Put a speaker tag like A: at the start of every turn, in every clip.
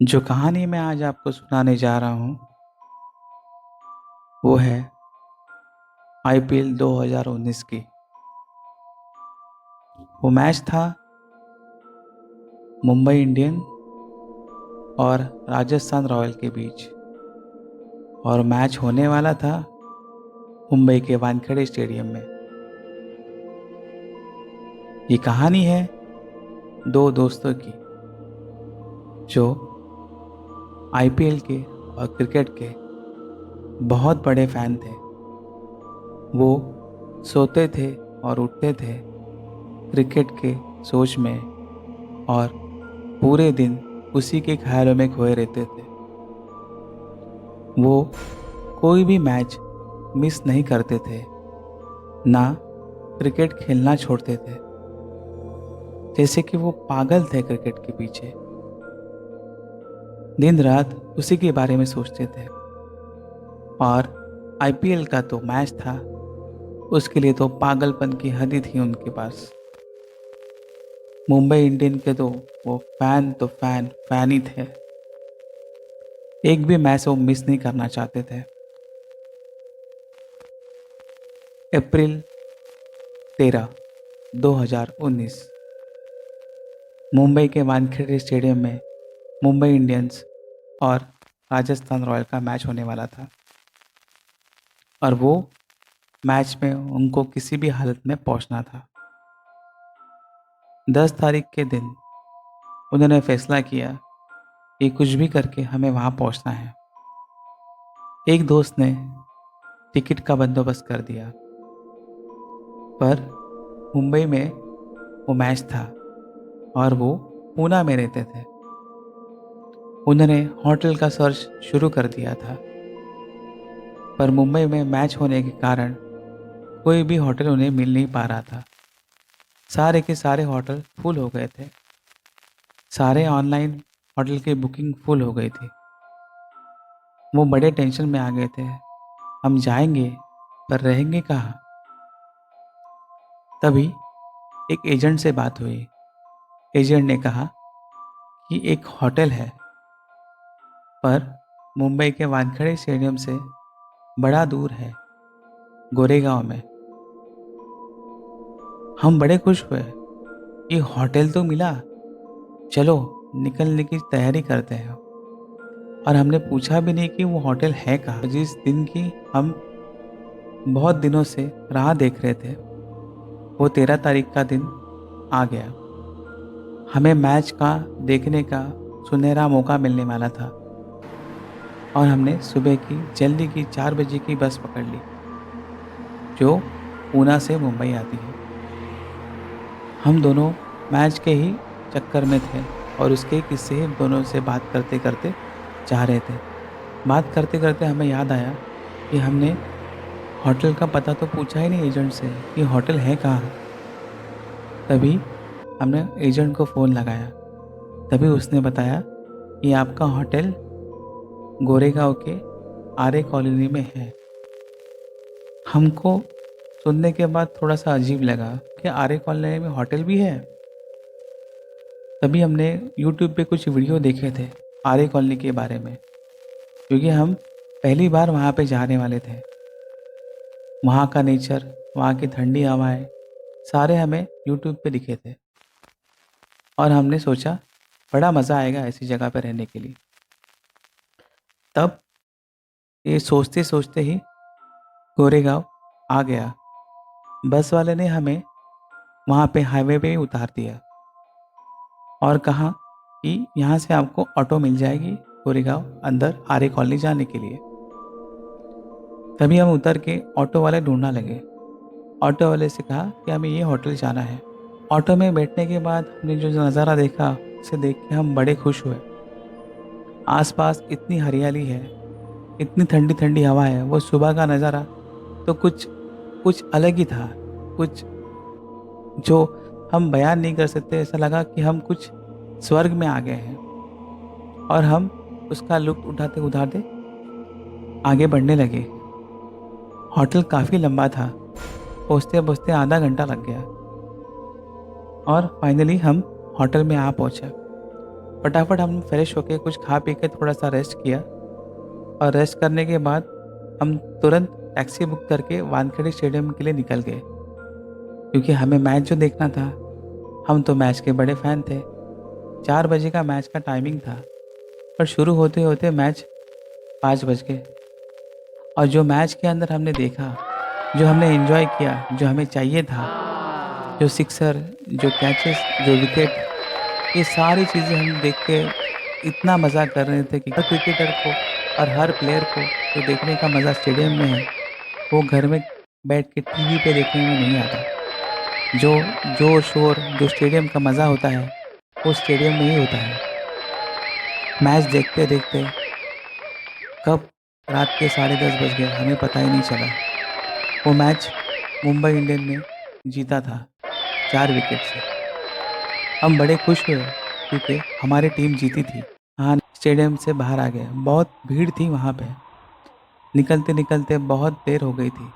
A: जो कहानी मैं आज आपको सुनाने जा रहा हूँ वो है आईपीएल 2019 की। वो मैच था मुंबई इंडियन और राजस्थान रॉयल के बीच, और मैच होने वाला था मुंबई के वानखेड़े स्टेडियम में। ये कहानी है दो दोस्तों की जो आईपीएल के और क्रिकेट के बहुत बड़े फैन थे। वो सोते थे और उठते थे क्रिकेट के सोच में, और पूरे दिन उसी के ख्यालों में खोए रहते थे। वो कोई भी मैच मिस नहीं करते थे, ना क्रिकेट खेलना छोड़ते थे। जैसे कि वो पागल थे क्रिकेट के पीछे, दिन रात उसी के बारे में सोचते थे। और आईपीएल का तो मैच था, उसके लिए तो पागलपन की हद ही थी उनके पास। मुंबई इंडियन के तो वो फैन तो फैन ही थे। एक भी मैच वो मिस नहीं करना चाहते थे। अप्रैल 13, 2019 मुंबई के वानखेड़े स्टेडियम में मुंबई इंडियंस और राजस्थान रॉयल का मैच होने वाला था। और वो मैच में उनको किसी भी हालत में पहुंचना था। 10 तारीख के दिन उन्होंने फैसला किया कि कुछ भी करके हमें वहां पहुंचना है। एक दोस्त ने टिकट का बंदोबस्त कर दिया, पर मुंबई में वो मैच था और वो पूना में रहते थे। उन्होंने होटल का सर्च शुरू कर दिया था, पर मुंबई में मैच होने के कारण कोई भी होटल उन्हें मिल नहीं पा रहा था। सारे के सारे होटल फुल हो गए थे। सारे ऑनलाइन होटल की बुकिंग फुल हो गई थी। वो बड़े टेंशन में आ गए थे। हम जाएंगे पर रहेंगे कहाँ? तभी एक एजेंट से बात हुई। एजेंट ने कहा कि एक होटल है, पर मुंबई के वानखेड़े स्टेडियम से बड़ा दूर है, गोरेगांव में। हम बड़े खुश हुए कि होटल तो मिला, चलो निकलने की तैयारी करते हैं। और हमने पूछा भी नहीं कि वो होटल है कहाँ। जिस दिन की हम बहुत दिनों से राह देख रहे थे, वो 13 तारीख का दिन आ गया। हमें मैच का देखने का सुनहरा मौका मिलने वाला था, और हमने सुबह की 4 बजे की बस पकड़ ली, जो पूना से मुंबई आती है। हम दोनों मैच के ही चक्कर में थे, और उसके किस्से हम दोनों से बात करते करते जा रहे थे। बात करते करते हमें याद आया कि हमने होटल का पता तो पूछा ही नहीं एजेंट से कि होटल है कहाँ। तभी हमने एजेंट को फ़ोन लगाया। तभी उसने बताया कि आपका होटल गोरेगांव के आर्य कॉलोनी में है। हमको सुनने के बाद थोड़ा सा अजीब लगा कि आर्य कॉलोनी में होटल भी है। तभी हमने यूट्यूब पे कुछ वीडियो देखे थे आर्य कॉलोनी के बारे में, क्योंकि हम पहली बार वहाँ पे जाने वाले थे। वहाँ का नेचर, वहाँ की ठंडी हवाएं, सारे हमें यूट्यूब पे दिखे थे। और हमने सोचा बड़ा मज़ा आएगा ऐसी जगह पर रहने के लिए। तब ये सोचते सोचते ही गोरेगांव आ गया। बस वाले ने हमें वहाँ पे हाईवे पे ही उतार दिया और कहा कि यहाँ से आपको ऑटो मिल जाएगी गोरेगांव अंदर आर्य कॉलोनी जाने के लिए। तभी हम उतर के ऑटो वाले ढूंढने लगे। ऑटो वाले से कहा कि हमें ये होटल जाना है। ऑटो में बैठने के बाद हमने जो नज़ारा देखा, उसे देख के हम बड़े खुश हुए। आसपास इतनी हरियाली है, इतनी ठंडी ठंडी हवा है। वो सुबह का नज़ारा तो कुछ कुछ अलग ही था, कुछ जो हम बयान नहीं कर सकते। ऐसा लगा कि हम कुछ स्वर्ग में आ गए हैं, और हम उसका लुत्फ उठाते उठाते आगे बढ़ने लगे। होटल काफ़ी लंबा था, पहुँचते पहुँचते आधा घंटा लग गया, और फाइनली हम होटल में आ पहुँचे। फटाफट हम फ्रेश होके कुछ खा पी के थोड़ा सा रेस्ट किया, और रेस्ट करने के बाद हम तुरंत टैक्सी बुक करके वानखेड़े स्टेडियम के लिए निकल गए, क्योंकि हमें मैच जो देखना था। हम तो मैच के बड़े फ़ैन थे। 4 बजे का मैच का टाइमिंग था, पर शुरू होते होते मैच 5 बज गए। और जो मैच के अंदर हमने देखा, जो हमने एंजॉय किया, जो हमें चाहिए था, जो सिक्सर, जो कैचेस, जो विकेट, ये सारी चीज़ें हम देख के इतना मज़ा कर रहे थे कि हर क्रिकेटर को और हर प्लेयर को जो देखने का मज़ा स्टेडियम में है, वो घर में बैठ के टीवी पे देखने में नहीं आता। जो जोर शोर, जो स्टेडियम का मज़ा होता है, वो स्टेडियम में ही होता है। मैच देखते देखते कब रात के 10:30 बज गए, हमें पता ही नहीं चला। वो मैच मुंबई इंडियन ने जीता था 4 विकेट से। हम बड़े खुश हुए, क्योंकि हमारी टीम जीती थी। हाँ, स्टेडियम से बाहर आ गए। बहुत भीड़ थी वहाँ पे। निकलते निकलते बहुत देर हो गई थी।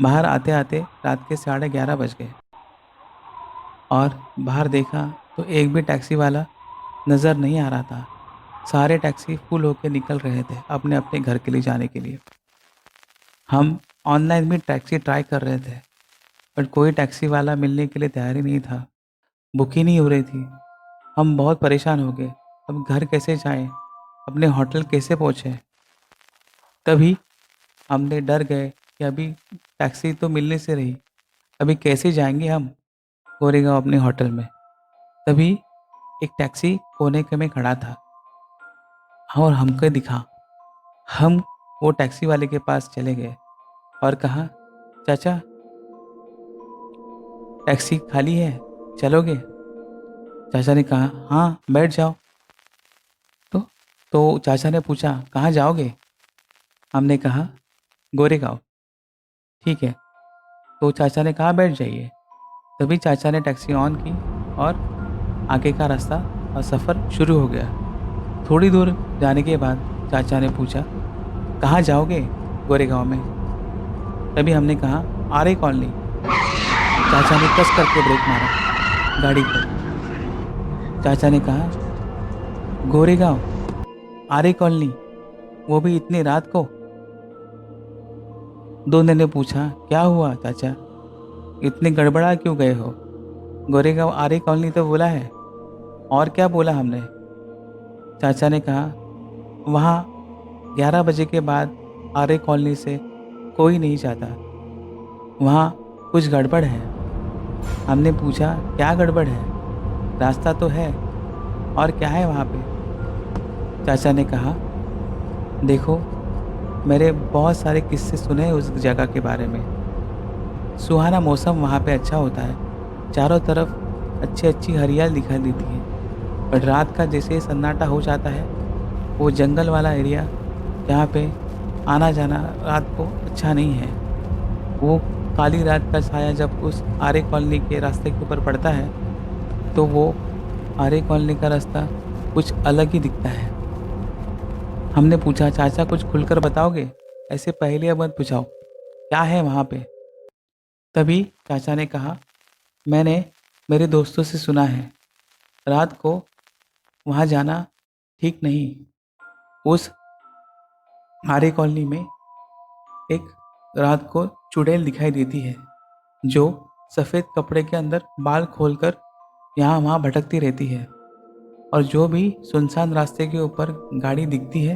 A: बाहर आते आते रात के 11:30 बज गए, और बाहर देखा तो एक भी टैक्सी वाला नज़र नहीं आ रहा था। सारे टैक्सी फुल होके निकल रहे थे अपने अपने घर के लिए जाने के लिए। हम ऑनलाइन भी टैक्सी ट्राई कर रहे थे, पर कोई टैक्सी वाला मिलने के लिए तैयार ही नहीं था। बुक ही नहीं हो रही थी। हम बहुत परेशान हो गए। अब घर कैसे जाएं? अपने होटल कैसे पहुँचे? तभी हमने डर गए कि अभी टैक्सी तो मिलने से रही, अभी कैसे जाएंगे हम गोरेगांव अपने होटल में। तभी एक टैक्सी कोने के में खड़ा था, और हमको दिखा। हम वो टैक्सी वाले के पास चले गए और कहा, चाचा, टैक्सी खाली है, चलोगे? चाचा ने कहा, हाँ बैठ जाओ। तो तो चाचा ने पूछा, कहाँ जाओगे? हमने कहा, गोरेगांव। ठीक है। तो चाचा ने कहा, बैठ जाइए। तभी चाचा ने टैक्सी ऑन की, और आगे का रास्ता और सफ़र शुरू हो गया। थोड़ी दूर जाने के बाद चाचा ने पूछा, कहाँ जाओगे गोरेगांव में? तभी हमने कहा, आर्य कॉलोनी। चाचा ने कस करके ब्रेक मारा गाड़ी को। चाचा ने कहा, गोरेगांव, आर्य कॉलोनी, वो भी इतनी रात को? दोनों ने पूछा, क्या हुआ चाचा, इतने गड़बड़ा क्यों गए हो? गोरेगांव आर्य कॉलोनी तो बोला है, और क्या बोला हमने? चाचा ने कहा, वहाँ 11 बजे के बाद आर्य कॉलोनी से कोई नहीं जाता, वहाँ कुछ गड़बड़ है। हमने पूछा, क्या गड़बड़ है? रास्ता तो है, और क्या है वहाँ पे? चाचा ने कहा, देखो, मेरे बहुत सारे किस्से सुने हैं उस जगह के बारे में। सुहाना मौसम वहाँ पे अच्छा होता है, चारों तरफ अच्छी अच्छी हरियाली दिखाई देती है। पर रात का जैसे ही सन्नाटा हो जाता है, वो जंगल वाला एरिया, जहाँ पे आना जाना रात को अच्छा नहीं है। वो काली रात का साया जब उस आर्य कॉलोनी के रास्ते के ऊपर पड़ता है, तो वो आर्य कॉलोनी का रास्ता कुछ अलग ही दिखता है। हमने पूछा, चाचा कुछ खुलकर बताओगे? ऐसे पहेलियाँ मत पूछाओ, क्या है वहाँ पे? तभी चाचा ने कहा, मैंने मेरे दोस्तों से सुना है, रात को वहाँ जाना ठीक नहीं। उस आर्य कॉलोनी में एक रात को चुड़ैल दिखाई देती है, जो सफ़ेद कपड़े के अंदर बाल खोलकर यहाँ वहाँ भटकती रहती है। और जो भी सुनसान रास्ते के ऊपर गाड़ी दिखती है,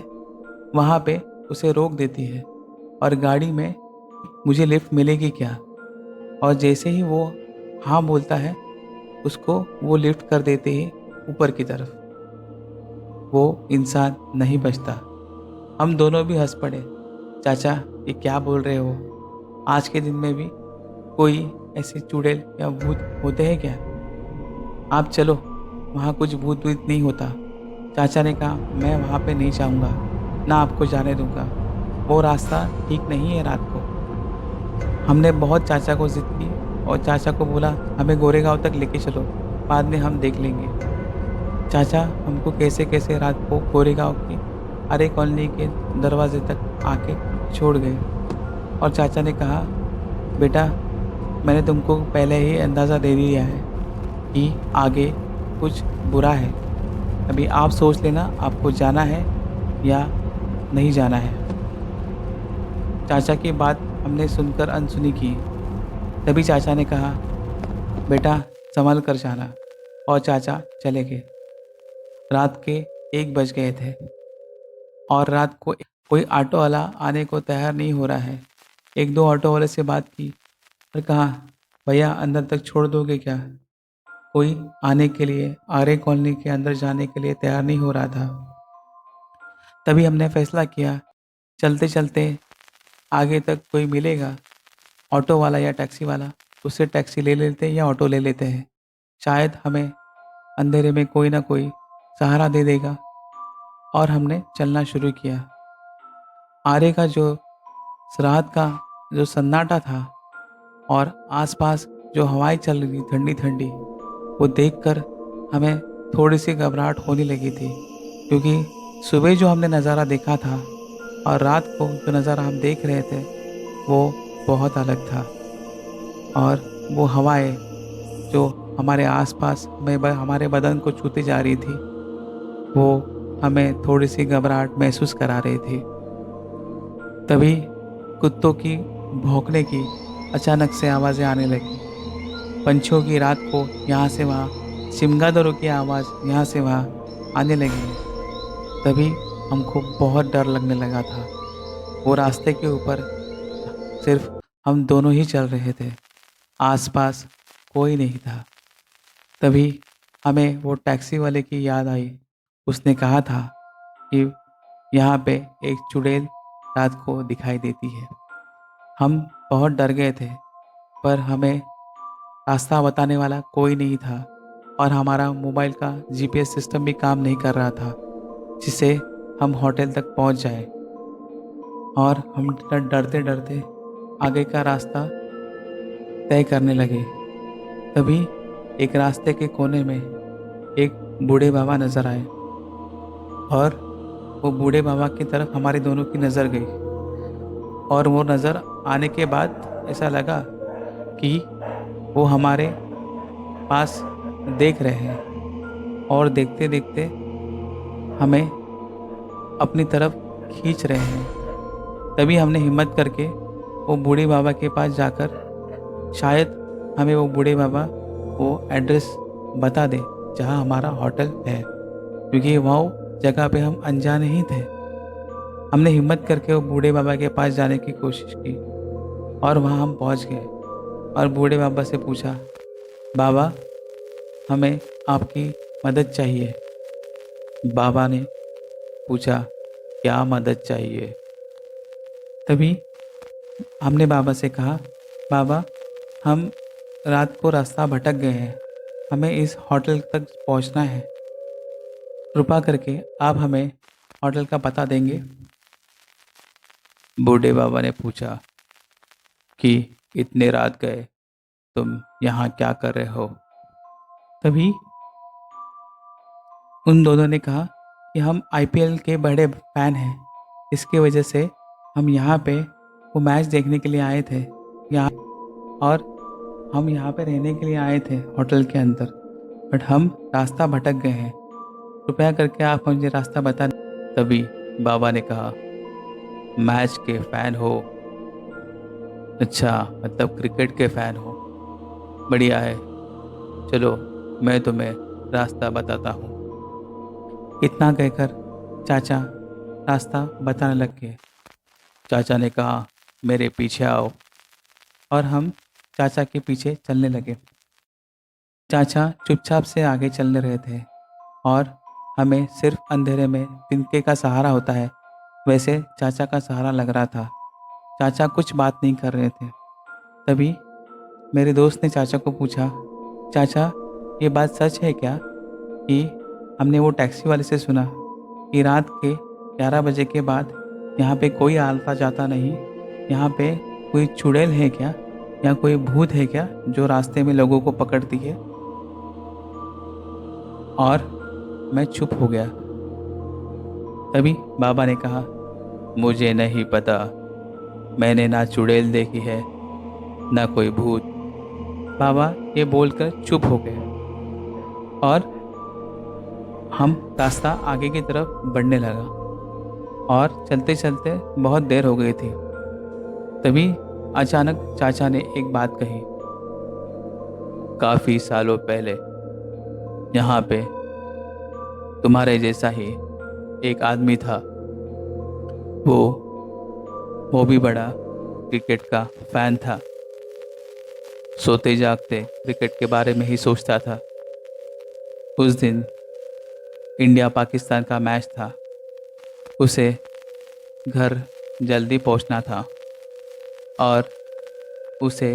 A: वहाँ पे उसे रोक देती है, और गाड़ी में, मुझे लिफ्ट मिलेगी क्या? और जैसे ही वो हाँ बोलता है, उसको वो लिफ्ट कर देते ही ऊपर की तरफ। वो इंसान नहीं बचता। हम दोनों भी हंस पड़े। चाचा, ये क्या बोल रहे हो? आज के दिन में भी कोई ऐसे चुड़ैल या भूत होते हैं क्या? आप चलो, वहाँ कुछ भूत वूत नहीं होता। चाचा ने कहा, मैं वहाँ पे नहीं जाऊँगा, ना आपको जाने दूँगा, वो रास्ता ठीक नहीं है रात को। हमने बहुत चाचा को ज़िद की, और चाचा को बोला, हमें गोरेगांव तक लेके चलो, बाद में हम देख लेंगे। चाचा हमको कैसे कैसे रात को गोरेगांव की आर्य कॉलोनी के दरवाजे तक आके छोड़ गए। और चाचा ने कहा, बेटा, मैंने तुमको पहले ही अंदाज़ा दे दिया है कि आगे कुछ बुरा है, अभी आप सोच लेना आपको जाना है या नहीं जाना है। चाचा की बात हमने सुनकर अनसुनी की। तभी चाचा ने कहा, बेटा संभल कर जाना। और चाचा चले गए। रात के 1 बज गए थे और रात को कोई ऑटो वाला आने को तैयार नहीं हो रहा है। 1-2 ऑटो वाले से बात की और कहा, भैया अंदर तक छोड़ दोगे क्या? कोई आने के लिए आर्य कॉलोनी के अंदर जाने के लिए तैयार नहीं हो रहा था। तभी हमने फैसला किया, चलते चलते आगे तक कोई मिलेगा ऑटो वाला या टैक्सी वाला, उससे टैक्सी ले लेते हैं या ऑटो ले लेते हैं। शायद हमें अंधेरे में कोई ना कोई सहारा दे देगा। और हमने चलना शुरू किया। आरे का जो रात का जो सन्नाटा था और आसपास जो हवाएं चल रही थी ठंडी ठंडी, वो देखकर हमें थोड़ी सी घबराहट होने लगी थी। क्योंकि सुबह जो हमने नज़ारा देखा था और रात को जो नज़ारा हम देख रहे थे वो बहुत अलग था। और वो हवाएं जो हमारे आसपास हमारे बदन को छूती जा रही थी, वो हमें थोड़ी सी घबराहट महसूस करा रही थी। तभी कुत्तों की भौंकने की अचानक से आवाज़ें आने लगी। पंछियों की रात को यहाँ से वहाँ, चमगादड़ों की आवाज़ यहाँ से वहाँ आने लगी। तभी हमको बहुत डर लगने लगा था। वो रास्ते के ऊपर सिर्फ हम दोनों ही चल रहे थे, आसपास कोई नहीं था। तभी हमें वो टैक्सी वाले की याद आई। उसने कहा था कि यहाँ पे एक चुड़ैल रात को दिखाई देती है। हम बहुत डर गए थे, पर हमें रास्ता बताने वाला कोई नहीं था और हमारा मोबाइल का जीपीएस सिस्टम भी काम नहीं कर रहा था, जिससे हम होटल तक पहुँच जाए। और हम डरते डरते आगे का रास्ता तय करने लगे। तभी एक रास्ते के कोने में एक बूढ़े बाबा नजर आए और वो बूढ़े बाबा की तरफ हमारे दोनों की नज़र गई। और वो नज़र आने के बाद ऐसा लगा कि वो हमारे पास देख रहे हैं और देखते देखते हमें अपनी तरफ खींच रहे हैं। तभी हमने हिम्मत करके वो बूढ़े बाबा के पास जाकर शायद हमें वो बूढ़े बाबा वो एड्रेस बता दे जहाँ हमारा होटल है, क्योंकि वो जगह पे हम अनजाने ही थे। हमने हिम्मत करके वो बूढ़े बाबा के पास जाने की कोशिश की और वहाँ हम पहुँच गए और बूढ़े बाबा से पूछा, बाबा हमें आपकी मदद चाहिए। बाबा ने पूछा, क्या मदद चाहिए? तभी हमने बाबा से कहा, बाबा हम रात को रास्ता भटक गए हैं, हमें इस होटल तक पहुंचना है, कृपा करके आप हमें होटल का पता देंगे? बूढ़े बाबा ने पूछा कि इतने रात गए, तुम यहाँ क्या कर रहे हो? तभी उन दोनों ने कहा कि हम आईपीएल के बड़े फैन हैं, इसकी वजह से हम यहाँ पे वो मैच देखने के लिए आए थे यहाँ, और हम यहाँ पे रहने के लिए आए थे होटल के अंदर, बट हम रास्ता भटक गए हैं, कृपया करके आप मुझे रास्ता बता। तभी बाबा ने कहा, मैच के फैन हो? अच्छा, मतलब क्रिकेट के फैन हो, बढ़िया है, चलो मैं तुम्हें रास्ता बताता हूँ। इतना कहकर चाचा रास्ता बताने लग गए। चाचा ने कहा, मेरे पीछे आओ, और हम चाचा के पीछे चलने लगे। चाचा चुपचाप से आगे चलने रहे थे और हमें सिर्फ अंधेरे में तिनके का सहारा होता है, वैसे चाचा का सहारा लग रहा था। चाचा कुछ बात नहीं कर रहे थे। तभी मेरे दोस्त ने चाचा को पूछा, चाचा ये बात सच है क्या कि हमने वो टैक्सी वाले से सुना कि रात के 11 बजे के बाद यहाँ पे कोई आता जाता नहीं, यहाँ पे कोई चुड़ैल है क्या या कोई भूत है क्या जो रास्ते में लोगों को पकड़ती है? और मैं चुप हो गया। तभी बाबा ने कहा, मुझे नहीं पता, मैंने ना चुड़ैल देखी है ना कोई भूत। बाबा ये बोलकर चुप हो गए और हम रास्ता आगे की तरफ बढ़ने लगा और चलते चलते बहुत देर हो गई थी। तभी अचानक चाचा ने एक बात कही। काफी सालों पहले यहाँ पे तुम्हारे जैसा ही एक आदमी था। वो वो भी बड़ा क्रिकेट का फैन था। सोते जागते क्रिकेट के बारे में ही सोचता था। उस दिन इंडिया पाकिस्तान का मैच था। उसे घर जल्दी पहुंचना था और उसे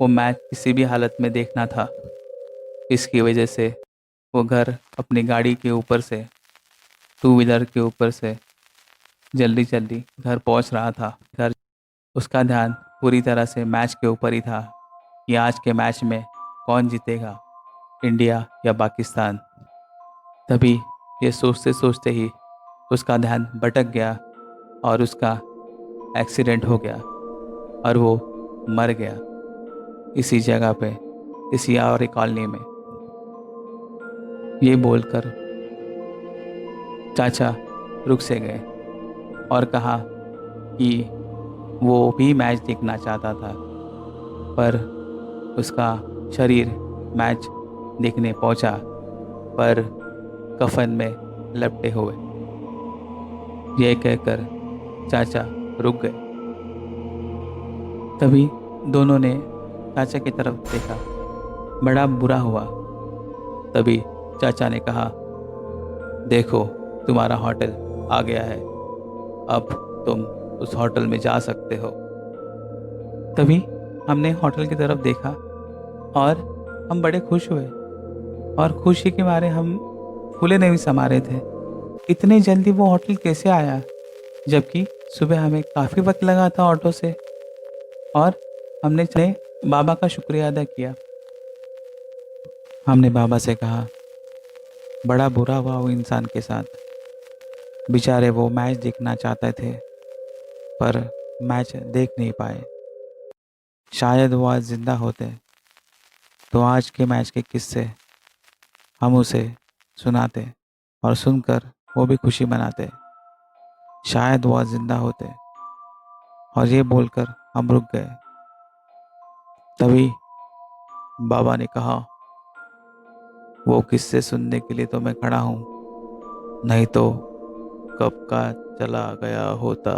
A: वो मैच किसी भी हालत में देखना था। इसकी वजह से वो घर अपनी गाड़ी के ऊपर से, टू व्हीलर के ऊपर से जल्दी जल्दी घर पहुंच रहा था। घर उसका ध्यान पूरी तरह से मैच के ऊपर ही था कि आज के मैच में कौन जीतेगा, इंडिया या पाकिस्तान। तभी ये सोचते सोचते ही उसका ध्यान भटक गया और उसका एक्सीडेंट हो गया और वो मर गया इसी जगह पे, इसी और कॉलोनी में। ये बोलकर चाचा रुक से गए और कहा कि वो भी मैच देखना चाहता था, पर उसका शरीर मैच देखने पहुंचा पर कफन में लपटे हुए। यह कहकर चाचा रुक गए। तभी दोनों ने चाचा की तरफ देखा। बड़ा बुरा हुआ। तभी चाचा ने कहा, देखो तुम्हारा होटल आ गया है, अब तुम उस होटल में जा सकते हो। तभी हमने होटल की तरफ देखा और हम बड़े खुश हुए और खुशी के मारे हम फूले नहीं समा रहे थे। इतने जल्दी वो होटल कैसे आया, जबकि सुबह हमें काफ़ी वक्त लगा था ऑटो से। और हमने बाबा का शुक्रिया अदा किया। हमने बाबा से कहा, बड़ा बुरा हुआ वो इंसान के साथ। बेचारे वो मैच देखना चाहते थे पर मैच देख नहीं पाए। शायद वो आज जिंदा होते तो आज के मैच के किस्से हम उसे सुनाते और सुनकर वो भी खुशी मनाते। शायद वो आज जिंदा होते। और ये बोलकर हम रुक गए। तभी बाबा ने कहा, वो किस्से सुनने के लिए तो मैं खड़ा हूँ, नहीं तो कब का चला गया होता।